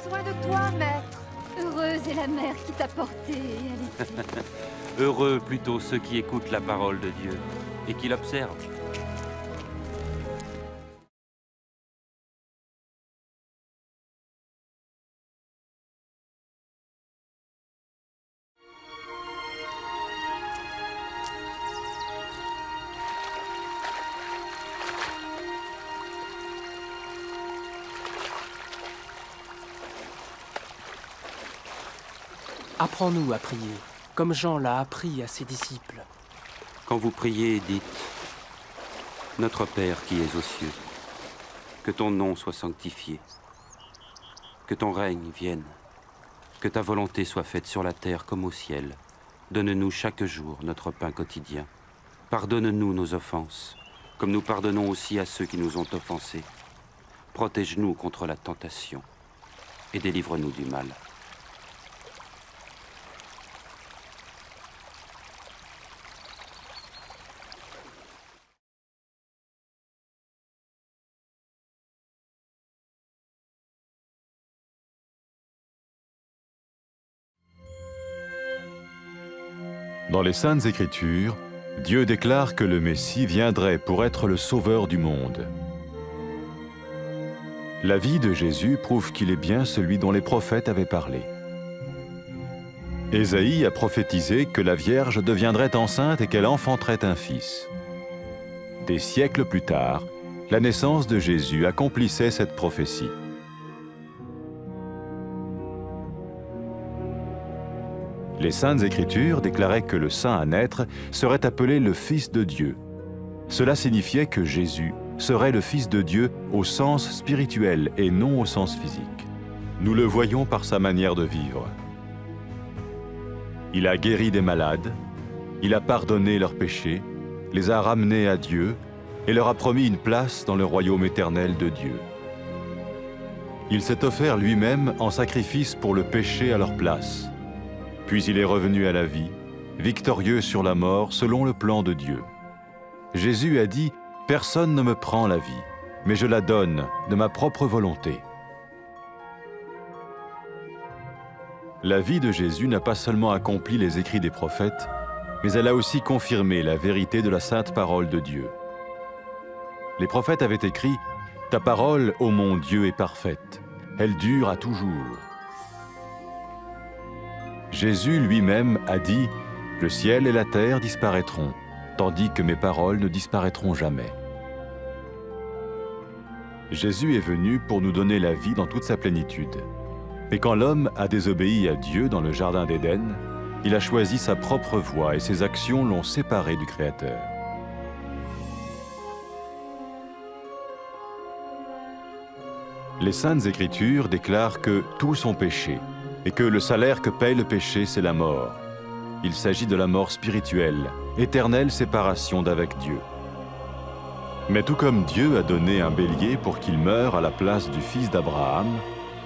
besoin de toi, maître. Heureuse est la mère qui t'a porté et allaitée. Heureux plutôt ceux qui écoutent la parole de Dieu et qui l'observent. Apprends-nous à prier, comme Jean l'a appris à ses disciples. Quand vous priez, dites « Notre Père qui es aux cieux, que ton nom soit sanctifié, que ton règne vienne, que ta volonté soit faite sur la terre comme au ciel. Donne-nous chaque jour notre pain quotidien. Pardonne-nous nos offenses, comme nous pardonnons aussi à ceux qui nous ont offensés. Protège-nous contre la tentation et délivre-nous du mal. » Dans les Saintes Écritures, Dieu déclare que le Messie viendrait pour être le sauveur du monde. La vie de Jésus prouve qu'il est bien celui dont les prophètes avaient parlé. Ésaïe a prophétisé que la Vierge deviendrait enceinte et qu'elle enfanterait un fils. Des siècles plus tard, la naissance de Jésus accomplissait cette prophétie. Les Saintes Écritures déclaraient que le saint à naître serait appelé le Fils de Dieu. Cela signifiait que Jésus serait le Fils de Dieu au sens spirituel et non au sens physique. Nous le voyons par sa manière de vivre. Il a guéri des malades, il a pardonné leurs péchés, les a ramenés à Dieu et leur a promis une place dans le royaume éternel de Dieu. Il s'est offert lui-même en sacrifice pour le péché à leur place. Puis il est revenu à la vie, victorieux sur la mort selon le plan de Dieu. Jésus a dit « Personne ne me prend la vie, mais je la donne de ma propre volonté. » La vie de Jésus n'a pas seulement accompli les écrits des prophètes, mais elle a aussi confirmé la vérité de la sainte parole de Dieu. Les prophètes avaient écrit « Ta parole, ô mon Dieu, est parfaite, elle dure à toujours. » Jésus lui-même a dit « Le ciel et la terre disparaîtront, tandis que mes paroles ne disparaîtront jamais. » Jésus est venu pour nous donner la vie dans toute sa plénitude. Et quand l'homme a désobéi à Dieu dans le jardin d'Éden, il a choisi sa propre voie et ses actions l'ont séparé du Créateur. Les Saintes Écritures déclarent que tous ont péché et que le salaire que paye le péché, c'est la mort. Il s'agit de la mort spirituelle, éternelle séparation d'avec Dieu. Mais tout comme Dieu a donné un bélier pour qu'il meure à la place du fils d'Abraham,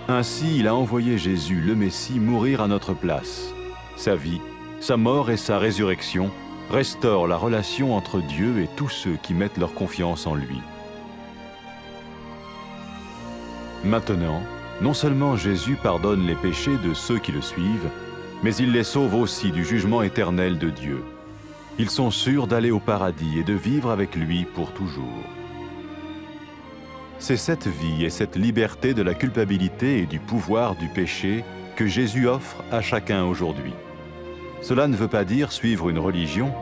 ainsi il a envoyé Jésus, le Messie, mourir à notre place. Sa vie, sa mort et sa résurrection restaurent la relation entre Dieu et tous ceux qui mettent leur confiance en lui. Maintenant, non seulement Jésus pardonne les péchés de ceux qui le suivent, mais il les sauve aussi du jugement éternel de Dieu. Ils sont sûrs d'aller au paradis et de vivre avec lui pour toujours. C'est cette vie et cette liberté de la culpabilité et du pouvoir du péché que Jésus offre à chacun aujourd'hui. Cela ne veut pas dire suivre une religion,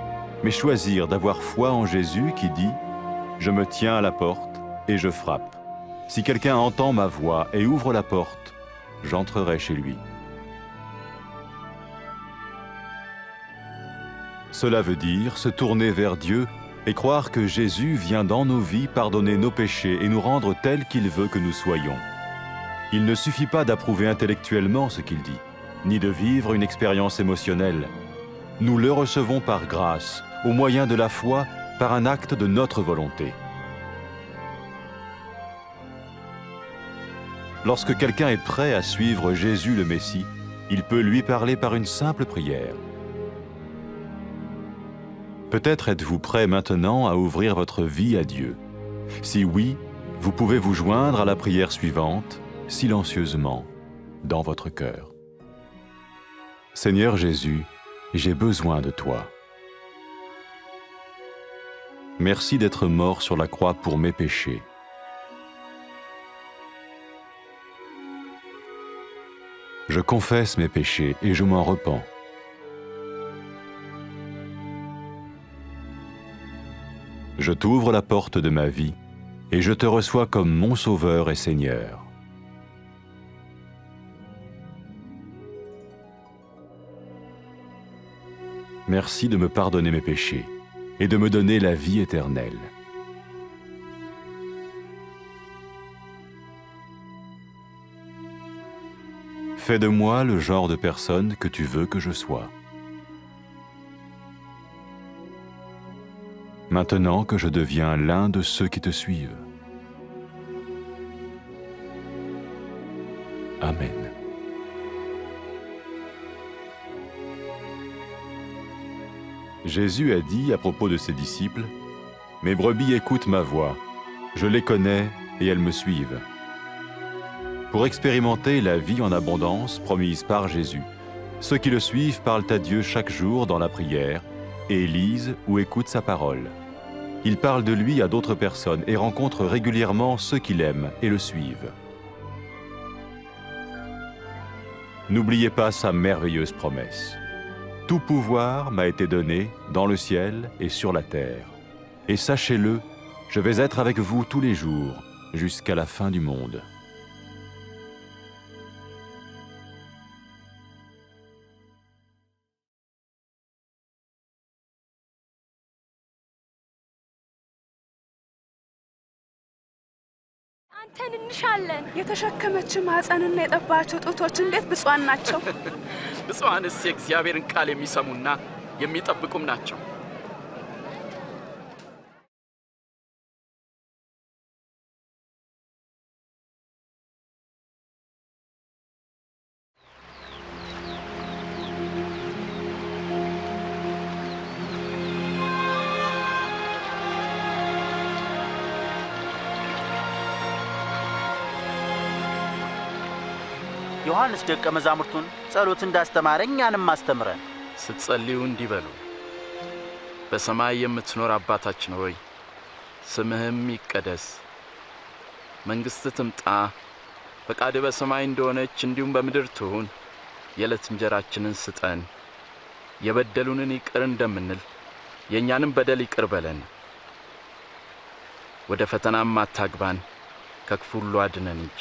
mais choisir d'avoir foi en Jésus qui dit « Je me tiens à la porte et je frappe. Si quelqu'un entend ma voix et ouvre la porte, j'entrerai chez lui. » Cela veut dire se tourner vers Dieu et croire que Jésus vient dans nos vies pardonner nos péchés et nous rendre tels qu'il veut que nous soyons. Il ne suffit pas d'approuver intellectuellement ce qu'il dit, ni de vivre une expérience émotionnelle. Nous le recevons par grâce, au moyen de la foi, par un acte de notre volonté. Lorsque quelqu'un est prêt à suivre Jésus le Messie, il peut lui parler par une simple prière. Peut-être êtes-vous prêt maintenant à ouvrir votre vie à Dieu. Si oui, vous pouvez vous joindre à la prière suivante, silencieusement. dans votre cœur. Seigneur Jésus, j'ai besoin de toi. Merci d'être mort sur la croix pour mes péchés. Je confesse mes péchés et je m'en repens. Je t'ouvre la porte de ma vie et je te reçois comme mon Sauveur et Seigneur. Merci de me pardonner mes péchés et de me donner la vie éternelle. Fais de moi le genre de personne que tu veux que je sois. Maintenant que je deviens l'un de ceux qui te suivent. Amen. Jésus a dit à propos de ses disciples, « Mes brebis écoutent ma voix, je les connais et elles me suivent. » Pour expérimenter la vie en abondance promise par Jésus, ceux qui le suivent parlent à Dieu chaque jour dans la prière et lisent ou écoutent sa parole. Ils parlent de lui à d'autres personnes et rencontrent régulièrement ceux qui l'aiment et le suivent. N'oubliez pas sa merveilleuse promesse. Tout pouvoir m'a été donné dans le ciel et sur la terre. Et sachez-le, je vais être avec vous tous les jours, jusqu'à la fin du monde. አንተን እንሻለን የተሸከመች ማህፀንና የጠባቸው ጡቶች እንዴት ብፁዓን ናቸው ብፁዓንስ የእግዚአብሔርን ቃል የሚሰሙና የሚጠብቁም ናቸው ዮሐንስ ደቀ መዛሙርቱን ጸሎት እንዳስተማረኝ እኛንም አስተምረን ስትጸልዩ እንዲበሉ በሰማይ የምትኖር አባታችን ሆይ ስምህም ይቀደስ መንግሥትህ ትምጣ ፈቃድህ በሰማይ እንደሆነች እንዲሁም በምድር ትሁን የዕለት እንጀራችንን ስጠን የበደሉንን ይቅር እንደምንል የእኛንም በደል ይቅር በለን ወደ ፈተናም አታግባን ከክፉ ሁሉ አድነን እንጂ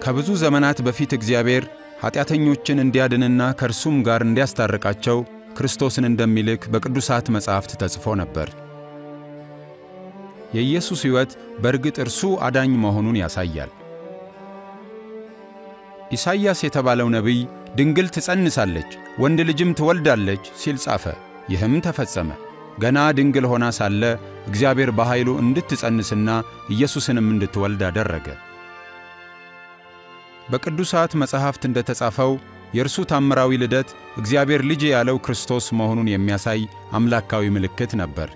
ከብዙ ዘመናት በፊት እግዚአብሔር ኃጢአተኞችን እንዲያድንና ከእርሱም ጋር እንዲያስታርቃቸው ክርስቶስን እንደሚልክ በቅዱሳት መጻሕፍት ተጽፎ ነበር። የኢየሱስ ሕይወት በእርግጥ እርሱ አዳኝ መሆኑን ያሳያል። ኢሳይያስ የተባለው ነቢይ ድንግል ትጸንሳለች፣ ወንድ ልጅም ትወልዳለች ሲል ጻፈ። ይህም ተፈጸመ። ገና ድንግል ሆና ሳለ እግዚአብሔር በኃይሉ እንድትጸንስና ኢየሱስንም እንድትወልድ አደረገ። በቅዱሳት መጻሕፍት እንደተጻፈው የእርሱ ታምራዊ ልደት እግዚአብሔር ልጅ ያለው ክርስቶስ መሆኑን የሚያሳይ አምላካዊ ምልክት ነበር።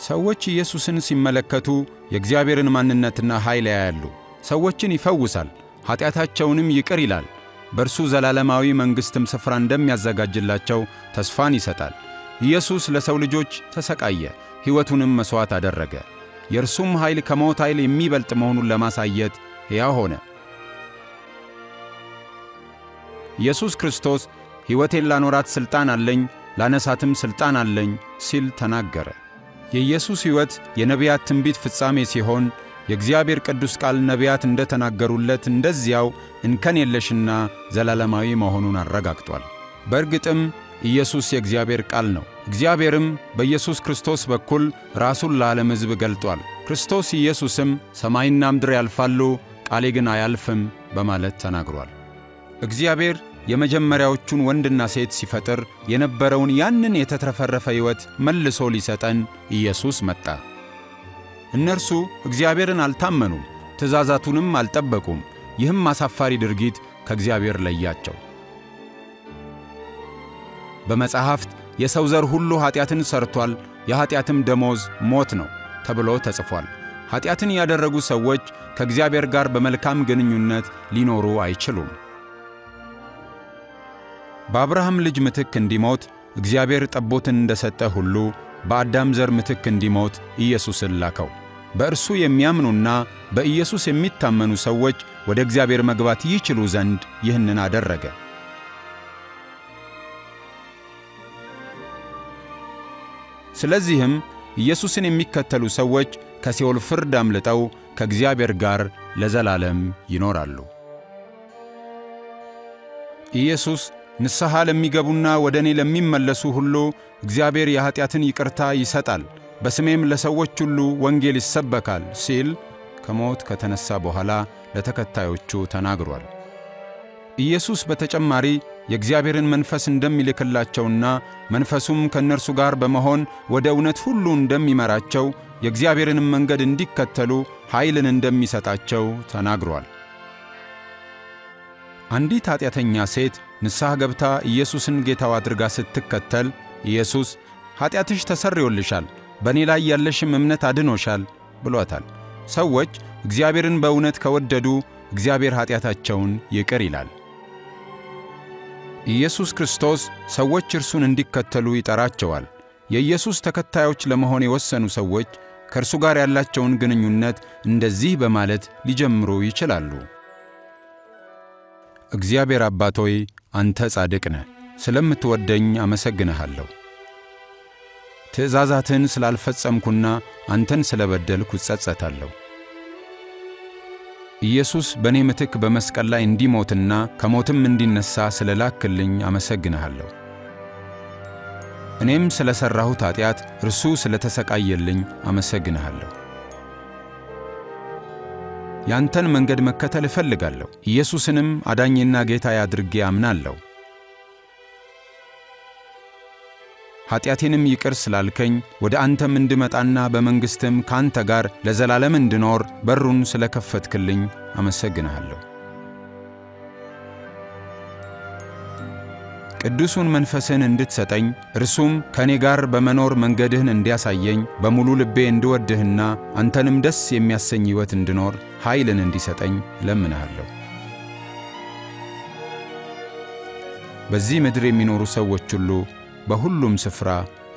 ሰዎች ኢየሱስን ሲመለከቱ የእግዚአብሔርን ማንነትና ኃይል ያያሉ። ሰዎችን ይፈውሳል፣ ኃጢአታቸውንም ይቅር ይላል። በእርሱ ዘላለማዊ መንግሥትም ስፍራ እንደሚያዘጋጅላቸው ተስፋን ይሰጣል። ኢየሱስ ለሰው ልጆች ተሰቃየ፣ ሕይወቱንም መሥዋዕት አደረገ። የእርሱም ኃይል ከሞት ኃይል የሚበልጥ መሆኑን ለማሳየት ሕያው ሆነ። ኢየሱስ ክርስቶስ ሕይወቴን ላኖራት ሥልጣን አለኝ፣ ላነሳትም ሥልጣን አለኝ ሲል ተናገረ። የኢየሱስ ሕይወት የነቢያት ትንቢት ፍጻሜ ሲሆን የእግዚአብሔር ቅዱስ ቃል ነቢያት እንደተናገሩለት እንደዚያው እንከን የለሽና ዘላለማዊ መሆኑን አረጋግጧል። በእርግጥም ኢየሱስ የእግዚአብሔር ቃል ነው። እግዚአብሔርም በኢየሱስ ክርስቶስ በኩል ራሱን ለዓለም ሕዝብ ገልጧል። ክርስቶስ ኢየሱስም ሰማይና ምድር ያልፋሉ፣ ቃሌ ግን አያልፍም በማለት ተናግሯል። እግዚአብሔር የመጀመሪያዎቹን ወንድና ሴት ሲፈጥር የነበረውን ያንን የተትረፈረፈ ሕይወት መልሶ ሊሰጠን ኢየሱስ መጣ። እነርሱ እግዚአብሔርን አልታመኑም፣ ትእዛዛቱንም አልጠበቁም። ይህም አሳፋሪ ድርጊት ከእግዚአብሔር ለያቸው። በመጽሐፍት የሰው ዘር ሁሉ ኃጢአትን ሰርቷል፣ የኃጢአትም ደሞዝ ሞት ነው ተብሎ ተጽፏል። ኃጢአትን ያደረጉ ሰዎች ከእግዚአብሔር ጋር በመልካም ግንኙነት ሊኖሩ አይችሉም። በአብርሃም ልጅ ምትክ እንዲሞት እግዚአብሔር ጠቦትን እንደሰጠ ሁሉ በአዳም ዘር ምትክ እንዲሞት ኢየሱስን ላከው። በእርሱ የሚያምኑና በኢየሱስ የሚታመኑ ሰዎች ወደ እግዚአብሔር መግባት ይችሉ ዘንድ ይህንን አደረገ። ስለዚህም ኢየሱስን የሚከተሉ ሰዎች ከሲኦል ፍርድ አምልጠው ከእግዚአብሔር ጋር ለዘላለም ይኖራሉ። ኢየሱስ ንስሐ ለሚገቡና ወደ እኔ ለሚመለሱ ሁሉ እግዚአብሔር የኃጢአትን ይቅርታ ይሰጣል፣ በስሜም ለሰዎች ሁሉ ወንጌል ይሰበካል ሲል ከሞት ከተነሳ በኋላ ለተከታዮቹ ተናግሯል። ኢየሱስ በተጨማሪ የእግዚአብሔርን መንፈስ እንደሚልክላቸውና መንፈሱም ከእነርሱ ጋር በመሆን ወደ እውነት ሁሉ እንደሚመራቸው የእግዚአብሔርንም መንገድ እንዲከተሉ ኃይልን እንደሚሰጣቸው ተናግሯል። አንዲት ኃጢአተኛ ሴት ንስሐ ገብታ ኢየሱስን ጌታዋ አድርጋ ስትከተል ኢየሱስ ኃጢአትሽ ተሰርዮልሻል፣ በእኔ ላይ ያለሽም እምነት አድኖሻል ብሏታል። ሰዎች እግዚአብሔርን በእውነት ከወደዱ እግዚአብሔር ኃጢአታቸውን ይቅር ይላል። ኢየሱስ ክርስቶስ ሰዎች እርሱን እንዲከተሉ ይጠራቸዋል። የኢየሱስ ተከታዮች ለመሆን የወሰኑ ሰዎች ከእርሱ ጋር ያላቸውን ግንኙነት እንደዚህ በማለት ሊጀምሩ ይችላሉ። እግዚአብሔር አባት ሆይ፣ አንተ ጻድቅ ነህ፣ ስለምትወደኝ አመሰግንሃለሁ። ትእዛዛትን ስላልፈጸምኩና አንተን ስለበደልኩ እጸጸታለሁ። ኢየሱስ በእኔ ምትክ በመስቀል ላይ እንዲሞትና ከሞትም እንዲነሣ ስለላክልኝ አመሰግንሃለሁ። እኔም ስለ ሠራሁት ኃጢአት እርሱ ስለ ተሰቃየልኝ አመሰግንሃለሁ። ያንተን መንገድ መከተል እፈልጋለሁ። ኢየሱስንም አዳኝና ጌታዬ አድርጌ አምናለሁ። ኃጢአቴንም ይቅር ስላልከኝ ወደ አንተም እንድመጣና በመንግሥትም ካንተ ጋር ለዘላለም እንድኖር በሩን ስለከፈትክልኝ አመሰግንሃለሁ። ቅዱሱን መንፈስን እንድትሰጠኝ እርሱም ከኔ ጋር በመኖር መንገድህን እንዲያሳየኝ በሙሉ ልቤ እንድወድህና አንተንም ደስ የሚያሰኝ ሕይወት እንድኖር ኃይልን እንዲሰጠኝ እለምንሃለሁ። በዚህ ምድር የሚኖሩ ሰዎች ሁሉ በሁሉም ስፍራ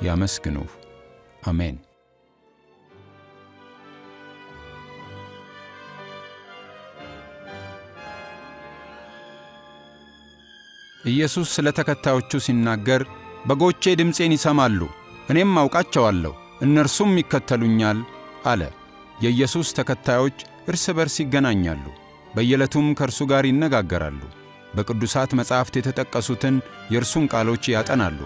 ያመስግኑህ። አሜን። ኢየሱስ ስለ ተከታዮቹ ሲናገር በጎቼ ድምፄን ይሰማሉ፣ እኔም አውቃቸዋለሁ፣ እነርሱም ይከተሉኛል አለ። የኢየሱስ ተከታዮች እርስ በርስ ይገናኛሉ፣ በየዕለቱም ከእርሱ ጋር ይነጋገራሉ። በቅዱሳት መጻሕፍት የተጠቀሱትን የእርሱን ቃሎች ያጠናሉ፣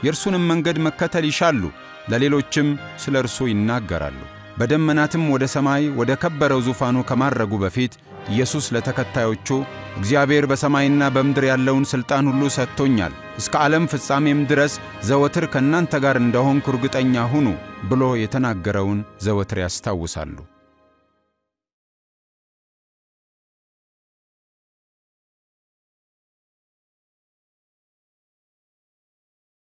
የእርሱንም መንገድ መከተል ይሻሉ፣ ለሌሎችም ስለ እርሱ ይናገራሉ። በደመናትም ወደ ሰማይ ወደ ከበረው ዙፋኑ ከማረጉ በፊት ኢየሱስ ለተከታዮቹ እግዚአብሔር በሰማይና በምድር ያለውን ሥልጣን ሁሉ ሰጥቶኛል፣ እስከ ዓለም ፍጻሜም ድረስ ዘወትር ከእናንተ ጋር እንደሆንኩ እርግጠኛ ሁኑ ብሎ የተናገረውን ዘወትር ያስታውሳሉ።